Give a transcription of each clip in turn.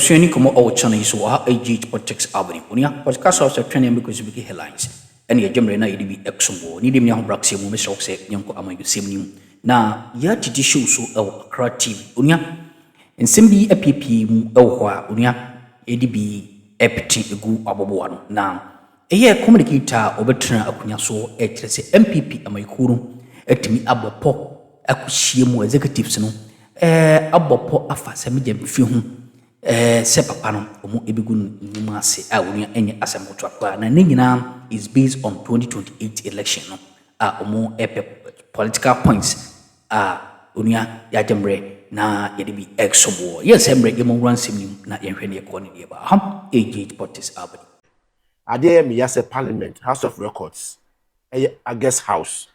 Yabusweni komo o channel so AG politics abani unia podcast of training because big headlines and yajamre na yidibi exumbo ni dim ya braxe mu mesok se nyanko amayu semnim na ya titi show so Accra TV unia nsembi NPP mu hwa unia yidibi epiti egu abobo ano na eye communicator obetra akunya so ekyerese NPP amayikuru etimi abopo akuhie mu executives no abopo afa Sammy Gyamfi hu se papa no omo ebigu nima ase a woni enye asemboto akwa na ne nyina is based on 2028 election no omo political points onia ya jemre na yede bi exobo yes emre emo ransom nim na yenhwe ne ko ne ba ham AG politics abadi ade me yase parliament house of records a guest house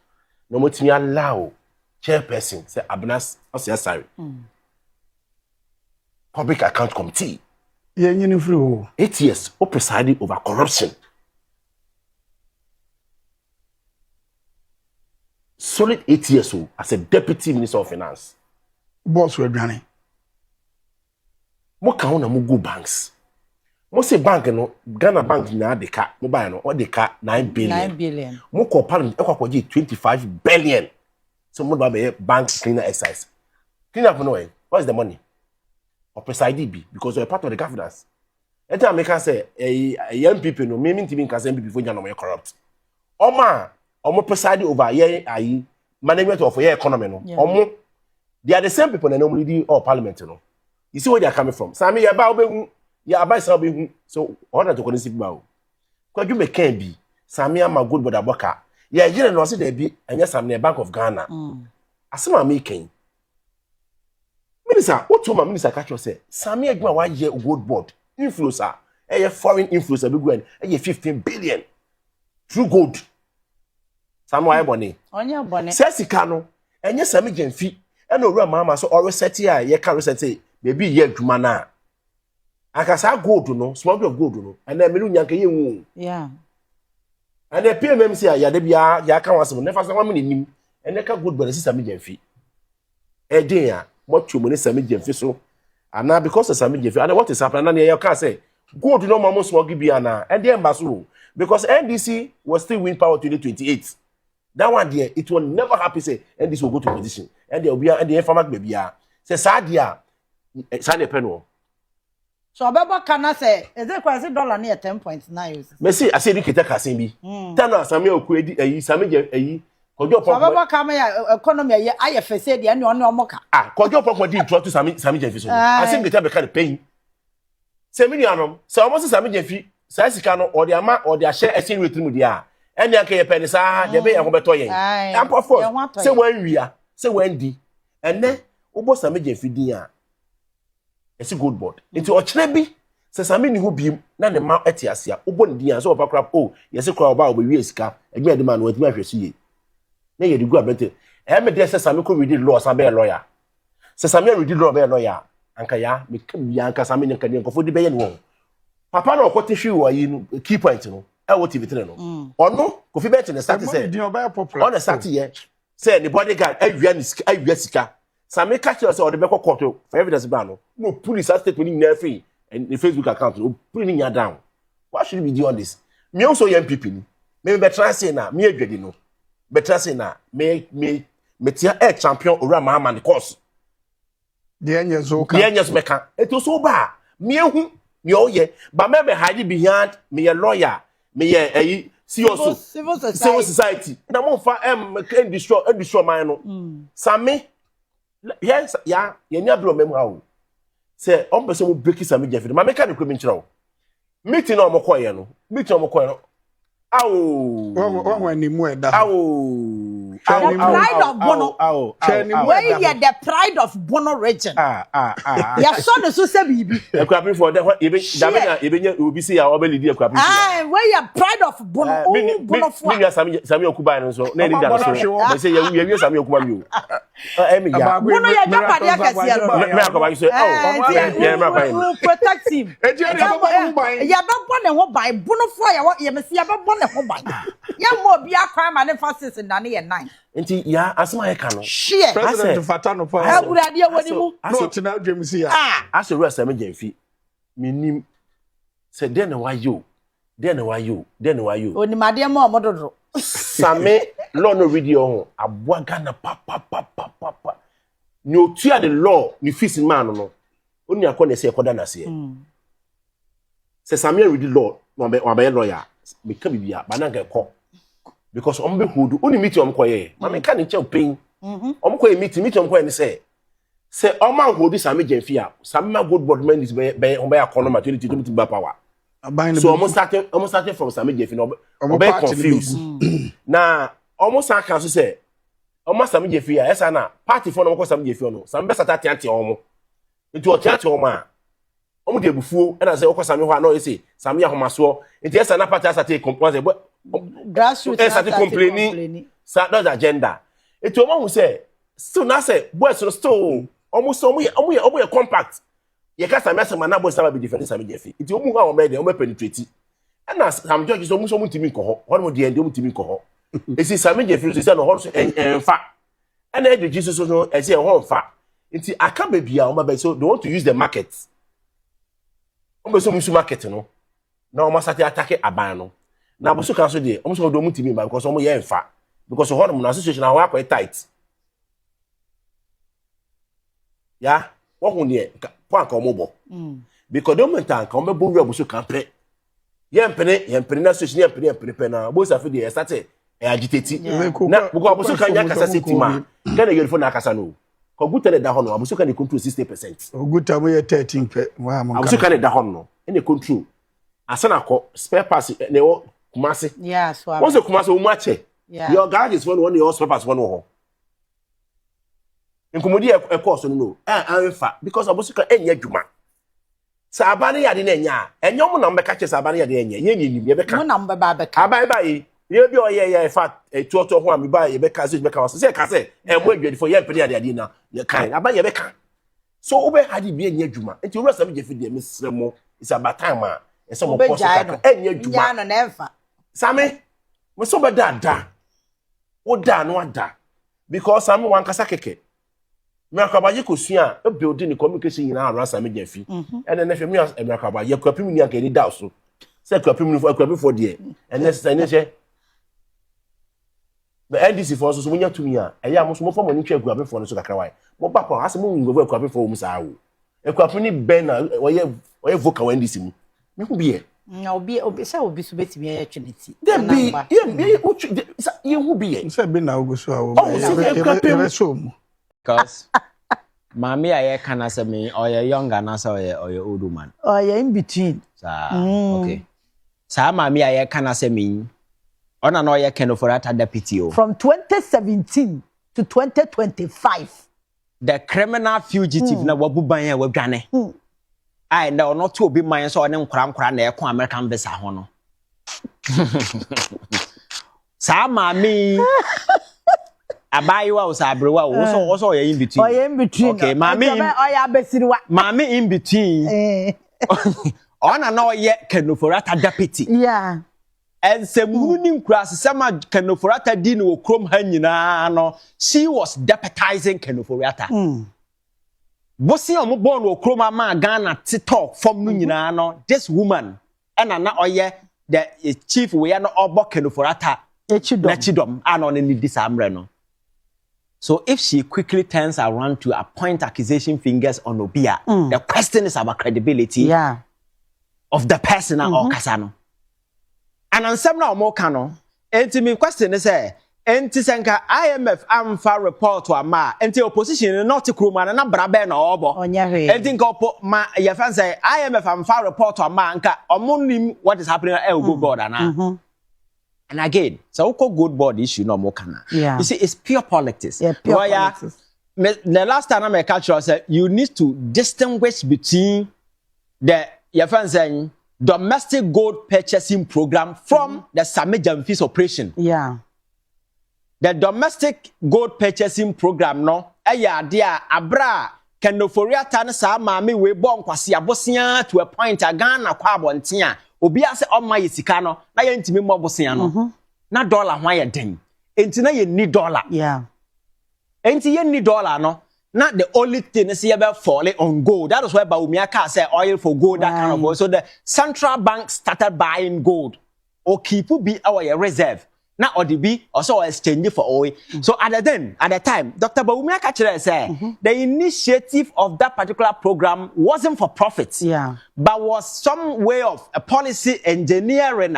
no motimi allow chairperson say abnas osiyasari Public Account Committee. Yeah, you know, 8 years who presided over corruption. Solid 8 years old as a deputy minister of finance. Boss were running. Mo ka na mo go banks. Mo say bank no Ghana bank na de ka mo buy no o de ka 9 billion. 9 billion. Mo ko parliament e kwa 25 billion. So mo ba be bank cleaner exercise. Clean up no way. What's the money? Or preside be because you're part of the governance. Eti America say NPP no me mean can say NPP for no corrupt. Omo preside over here management of your economy no. Omo they are the same people that normally do all parliament no. You see where they are coming from. Sammy ya ba obehu ya ba sa obehu so order to consider ba o. Kwaju me can be Sammy am good brother boka. Ya yire no say there be anya Sammy Bank of Ghana. Asema making Minister, what told my minister catch you say, Sammy Agma 1 year gold board, influencer, a foreign influencer, big one, 15 billion through gold. Samuel Bonnie. On your bonnet. Says Sicano, and yes, Sammy Gyamfi, and no real mamma so always set here, ye can't say, maybe ye Jumana. I can say gold to know, small of gold to know, and then Milun Yanka. Yeah. And the PMM say, Yadebia, Yakan never saw 1 minute, and they can good, but it's Sammy Gyamfi. A day. What you money Sammy Gyamfi so and now because of Sammy Gyamfi and what is happening and you can say go to no mama small gibiana and then basu because NDC will still win power 2028 that one there it will never happen say NDC will go to position and there will be and the informal baby say sadia sane peno so ababa kana say is it kwase dollar near 10.9 me see I say ni keta kasen bi tana Sammy okuedi Sammy Gyamfi Kojo Papa kama ya economy ya aye fese de ene ono omoka kojo papa di intro to Sammy Gyamfi so I think the time be pain say me nuanom say almost Sammy Gyamfi say sika no or the share exchange with mu dia ene aka ye pene sa de be ye ho beto yen ampo force say wan wia say wan di ene ubo Sammy Gyamfi din a esi gold board into ochire bi say Sammy ni ho biem na ne ma etiasia ubo ne din a so opa crap yes kra oba obewie sika egbe ade ma no atimi ahwesu ye na ye digu abete me dey say Sammy ko read law sa be lawyer say Sammy read law be lawyer anka ya me kam ya anka Sammy nka ne nkofo di be ye ne won papa na okote hwi wo yi no key point no e wo TV3 no ono kofi be ne start say on the start here say the bodyguard awia sika Sammy catch us or the be court for evidence ba no police statement ni na free and the Facebook account no put ni nya down why should we do all this me also NPP ni me be try say na me adwedi no better say na me tia air champion ora mama the course the enyezo meka eto so ba me hu me oye ba me hide behind me ye lawyer me ye CEO civil society na mo fa can destroy man no Sammy yes ya ye nya bro mem ha o say on person mo break Sammy Gyamfi ma meka ne ko mi nkyerɛ o meeting no mo koye no When you move that. The pride of Bono. Where you the pride of Bono region. Your son is so baby. A crapping for that. Even you be see our belly, a crapping. Where your pride of Bono. Bono for Sammy Okuban, so name that. They say you Sammy Okuban. Bono, your nobody can protect him. You don't want to buy Bono for you. See about Bono. Ya mo bia kwa manifestation na ne ye 9 enti ya asema ye ka no president Fatano pa awurade woni mu no tina dwemsi ya aso rest Sammy Gyamfi minim say den na wayo oni made ma omododo Sammy law no video ho aboa Ghana pa ni otua the law ni fees man no oni akọ say ekoda na say say Sammy read the law no be lawyer me ka bibia ba na ga ekọ because on be hold oni meet on koye ma me ka ni che pain on koye meet on koye ni say on man hold Sammy Gyamfi a Sammy ma good board man is be on be akọ no ma 2022 ba power so almost started from Sammy Gyamfi no be confused na almost can so say almost Sammy Gyamfi a esa na party for no ko Sammy Gyamfi no Sammy be start ante omo nti o ante omo a omo de bufuo e na say o ko Sammy ho na o say Sammy ahomaso nti esa na party start complain grassroots start complaining sa that agenda nti omo hu say still na say boys no still almost omo compact ye ka Sammy asema na boys be different Sammy Gyamfi nti omo hu a omo de omo penetrate and Sam George so muso mutimi ko ho ho no de ende mutimi ko ho esi Sammy Gyamfi so no ho so enfa and the Jesus so esi ho enfa nti aka ba bia o ma ba so they want to use the market o be so musu market no na o ma start attack aban no na bo so kan so de o so do mutimi ba because o mo ye enfa because ho no association na wa quite tight ya wo hu ne point ka o mo bo because the moment an ka o be bo wi abuso kan pe yempene na social yempene na bo sa fe de start agitate na buko abuso kan ya kasa setima kana yerifo na kasa no ko guta da ho no abuso kan control 60%. Oguta mo ye 13 pe wa mo abuso kan da ho no ene control asana ko spare parts ne wo kumase so once kumase wo mu ache your guard is one your spare parts one ho nkomodi e course no anfa because abuso kan enya adwuma sabane yade na enya enyom na mbeka che sabane yade enya ye ni ye beka mo na mbeba beka abai bai ye bi oye fa tuoto ho am ba ye beka se beka so se ka se mo adwadi fo ye pede yade na ye kan abai ye beka so obe hadi bi enya adwuma enti owura Sammy Gyamfi de mesre mo is about time a ese mo post ka enya adwuma nya no na enfa Sammy mo so be da o da no ada because Sammy wan kasa keke Mrakabaye kosua e building the communication in around Sammy Gyamfi and then if me Mrakabaye kwapim ni anka ni da so say kwapim for there and then say the NDC for so munya tumi a eya mo so mo form ni twa kwapim for no so kakra wai mo ba kwa ase mo ngwe kwapim for mu sa wo e kwapim ni ben na oye vocal NDC mu me ku bi na obi say obi so betimi ya twiniti dem bi ye hu bi ye say be na oguso a wo so mu because Mami aye kana say me or you younger na say or you old woman. Oh, you in between. Okay. Sa Mami aye kana say me ona no ye keno for that deputy o. From 2017 to 2025. The criminal fugitive na wabuban ya wadwane. I na ono to obi man so one nkura na ekon American visa ho no. Sa Mami Abayiwa usabrewa also you in between. Oh, you in between. Okay, Mami in between. Ona no ye Kenoforata deputy. Yeah. And Semuning class sama Kenoforata din wo krom ha nyina no. She was deputizing Kenoforata. Bosi omo born wo krom ma Ghana TikTok from no nyina no. This woman na oye the chief we no obo Kenoforata. Echidom ano ne ni disamre no. So if she quickly turns around to appoint accusation fingers on Obia, the question is about credibility of the person or Kasano. And on some now more canon, and to me question is Entisenka IMF amfa report to ama enti opposition not to kruma na brabe na obo enti nko ma ya fan say IMF amfa report to ama nka omonim what is happening at go board ana. And again, so good board issue no more kana. You see, it's pure politics. Yeah, pure politics. The last time I culture said you need to distinguish between the your friend saying domestic gold purchasing program from the Sammy Gyamfi's operation. Yeah. The domestic gold purchasing program no dia abra Kenoforia tan sa maami we bon kwase abosia to a point Ghana kwa abonten a obi ase oma yesika no na ye ntimi mo abosia no na dollar hwan ye den enti na ye ni dollar yeah enti ye ni dollar no not the only thing is about falling on gold. That is why Baumiaka said oil for gold, that kind of oil. So the central bank started buying gold. Or keep be our reserve. Now or the be also exchange for oil. So at the time, Dr. Baumiaka said the initiative of that particular program wasn't for profits. Yeah. But was some way of a policy engineering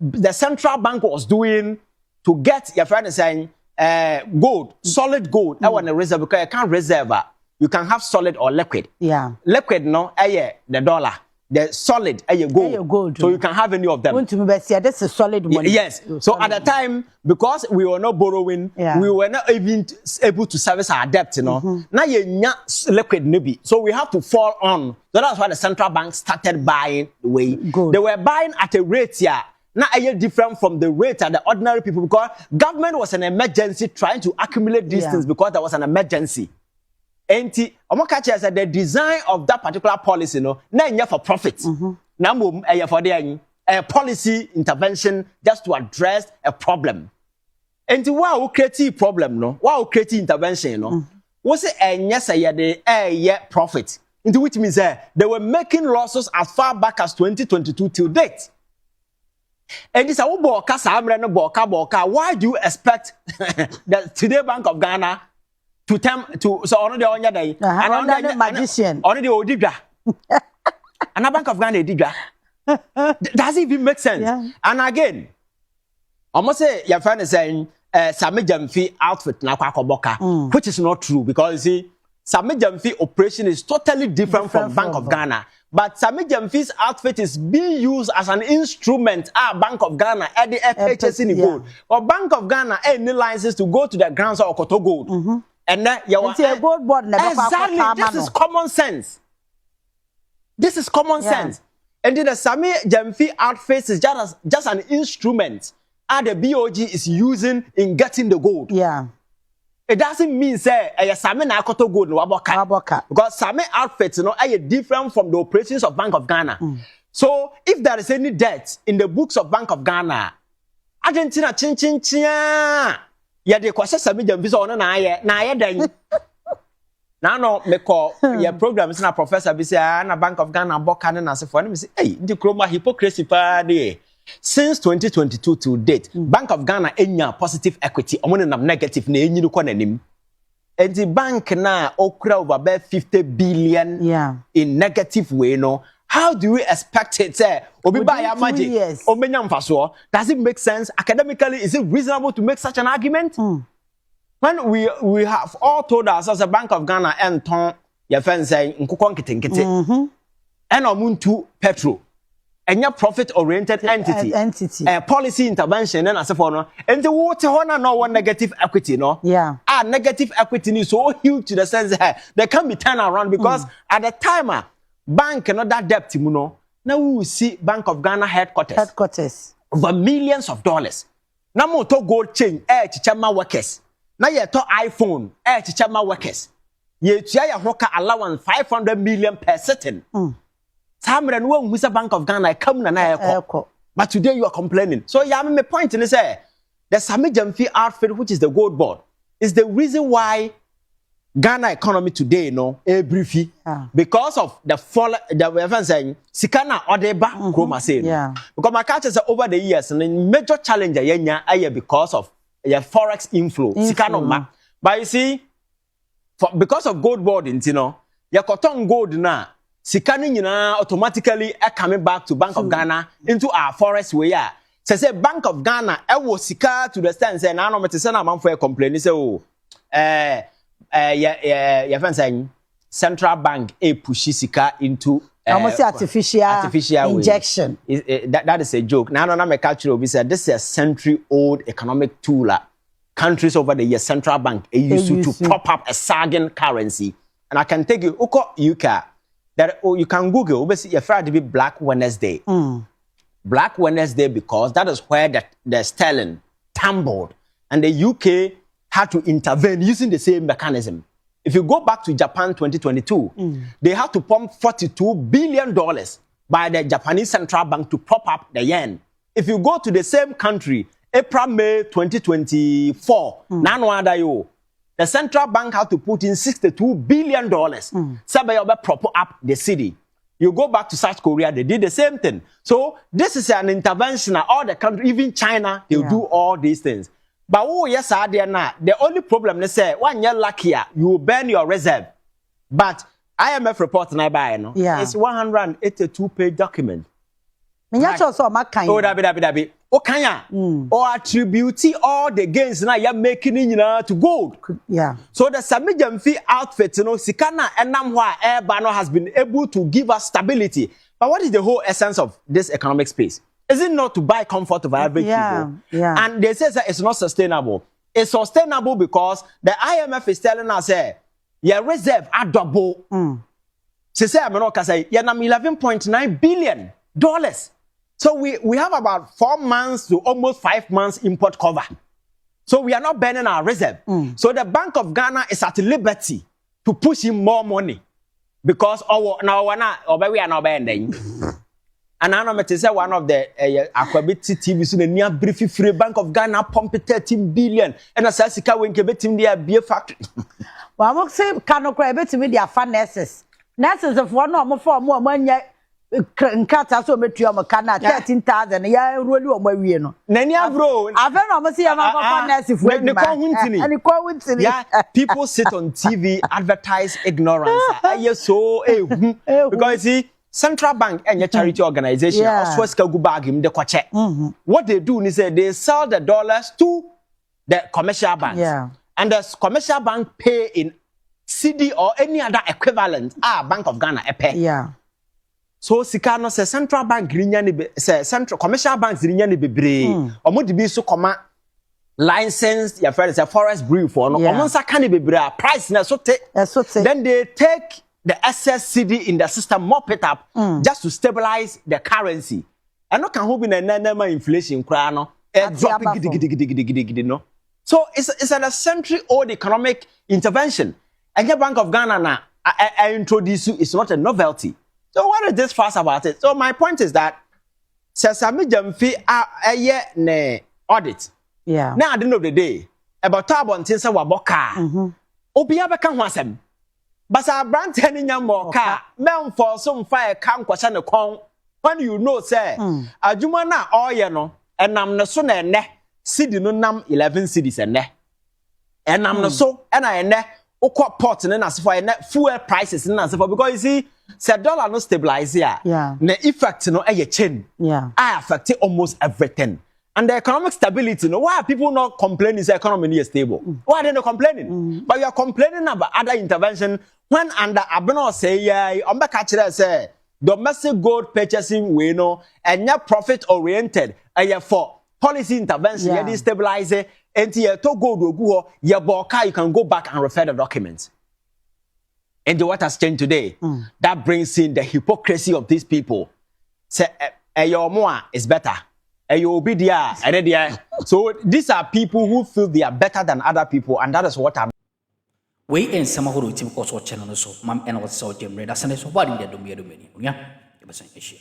the central bank was doing to get your friend saying gold, solid gold. I want a reserve because you can't reserve. You can have solid or liquid. Yeah. Liquid, no, the dollar. The solid, gold. So you can have any of them. This is solid money. Yes. So at the time, because we were not borrowing, we were not even able to service our debt, Now you liquid nibi. So we have to fall on. So that's why the central bank started buying gold. They were buying at a rate not different from the rate at the ordinary people because government was an emergency trying to accumulate these things because there was an emergency. And said the design of that particular policy, not for profit. Now, for a policy intervention just to address a problem. And wow, create problem, no? Wow, create intervention, no? Was it a profit? Into which means they were making losses as far back as 2022 till date. And this why do you expect the today Bank of Ghana to so on the other day and magician on the Odibra and a Bank of Ghana Odibra does it even make sense? And again, almost say your friend is saying Sammy Gyamfi outfit na kwakoboka, which is not true because you see Sammy Gyamfi operation is totally different from Bank of Ghana. But Sammy Gyamfi's outfit is being used as an instrument at Bank of Ghana at the FHS in the gold. Or Bank of Ghana any license to go to the grounds of Okoto Gold. And then you want a gold board. Exactly. This is common sense. This is common sense. And then the Sammy Gyamfi outfit is just an instrument the BOG is using in getting the gold. Yeah. It doesn't mean say Sammy na Okoto Gold no waboka. Because Sammy outfits are different from the operations of Bank of Ghana. So if there is any debt in the books of Bank of Ghana, Argentina chin yeah, the question Sammy Gyamfi on na ye den. Now no me call your program is na professor be say na Bank of Ghana boka na say for me say hey the chroma hypocrisy pa dey. Since 2022 to date, Bank of Ghana enya positive equity, omo negative na enyi ko nanim. And the bank na okra over 50 billion in negative way no. How do we expect it? Obi ba ya magic. Omenya mfaso. Does it make sense academically? Is it reasonable to make such an argument? When we have all told ourselves the Bank of Ghana and ton your friend saying nkukon kitinkiti. And omuntu petrol. And your profit-oriented entity. Policy intervention and as for no. And the water no one negative equity, no? Yeah. Negative equity is so huge to the sense that they can be turned around because at the time, bank cannot that debt, you know. Now we will see Bank of Ghana headquarters. Over millions of dollars. Now more to gold chain, chichama workers. Now you to iPhone, chichama workers. You ya hoka allowance 500 million per sitting. Samre no who Bank of Ghana come na but today you are complaining. So my point is the Sammy Gyamfi outfit, which is the gold board, is the reason why Ghana economy today briefly because of the fall the saying sikana odeba chroma say because my culture is over the years and major challenge because of your forex inflow sikana but you see because of gold boarding your cotton gold na sikani nyina automatically coming back to Bank of Ghana into our forest way say Bank of Ghana was sika to the stand say na no me say na man for complain say your friend saying central bank push sika into almost artificial injection that is a joke now no me culture we say this is a century old economic tool countries over the years central bank used to prop up a sagging currency and I can take you UK that you can Google, obviously, you're afraid to be Black Wednesday. Black Wednesday because that is where the sterling tumbled. And the UK had to intervene using the same mechanism. If you go back to Japan 2022, they had to pump $42 billion by the Japanese central bank to prop up the yen. If you go to the same country, April, May 2024, the central bank had to put in $62 billion. Somebody prop up the city. You go back to South Korea, they did the same thing. So this is an intervention. All the countries, even China, they'll do all these things. But oh yes, the only problem they say, when you're luckier, you will burn your reserve. But IMF report na buy no. It's 182-page document. Oh, dabi. Okanya. Or attribute all the gains na you're making in to gold. Yeah. So the Sammy Gyamfi outfit, Sikana Enamwa Airbano has been able to give us stability. But what is the whole essence of this economic space? Is it not to buy comfort of average people? Yeah. And they say that it's not sustainable. It's sustainable because the IMF is telling us, your reserve are double. She said, $11.9 billion. So we have about 4 months to almost 5 months import cover. So we are not burning our reserve. So the Bank of Ghana is at liberty to push in more money because now we are not burning. And I know say one of the Aquabiti TV so the near briefly free Bank of Ghana pumped 13 billion and as Sika when kebetim their beer factory. Well, I'm say cannot cry betim their fan nurses. Nurses of one or more money. Nkata so metua makana 13,000 ya roli o mawie no nania bro afa no mo se ya ma fa nurse fu ni ko huntini yeah people sit on TV advertise ignorance so because see central bank and charity organization also ska go bag him the kwache what they do is they sell the dollars to the commercial banks and the commercial bank pay in CD or any other equivalent Bank of Ghana pay so sika no say central bank rinya ni say central commercial banks rinya ni bebre omo de bi so koma license your friend say forest brief for no omo saka ni bebre price na so te then they take the excess CD in the system mop it up just to stabilize the currency and no can hold be na inflation kra no drop gidi no so it's a century-old economic intervention and the Bank of Ghana na I introduce you, it's not a novelty. So what is this fuss about it? So my point is that Sammy Gyamfi ne audit. Yeah. Now at the end of the day, about tabon things waboka. Obi abeka ho asem. But our brand telling you more car. Men for some fire can question the con. When you know say adwuma na oye no enam no so na ene cedi no nam 11 cedis ene. Enam no so na ene okwa pot na asefo ene fuel prices na asefo because you see say dollar no stabilize here. The effect no a chain. I affect almost everything. And the economic stability, no, why are people not complaining the economy is stable? Why are they not complaining? But you are complaining about other intervention when under Abeno say say domestic gold purchasing we know and not profit oriented for policy intervention, you destabilize and to gold go your boka, you can go back and refer the documents. And what has changed today, that brings in the hypocrisy of these people. Say, your more is better. So these are people who feel they are better than other people, and that is what I'm. We in some who channel so, Mam and what's so Jim Red, as so what in the Domini, yeah, it was an issue.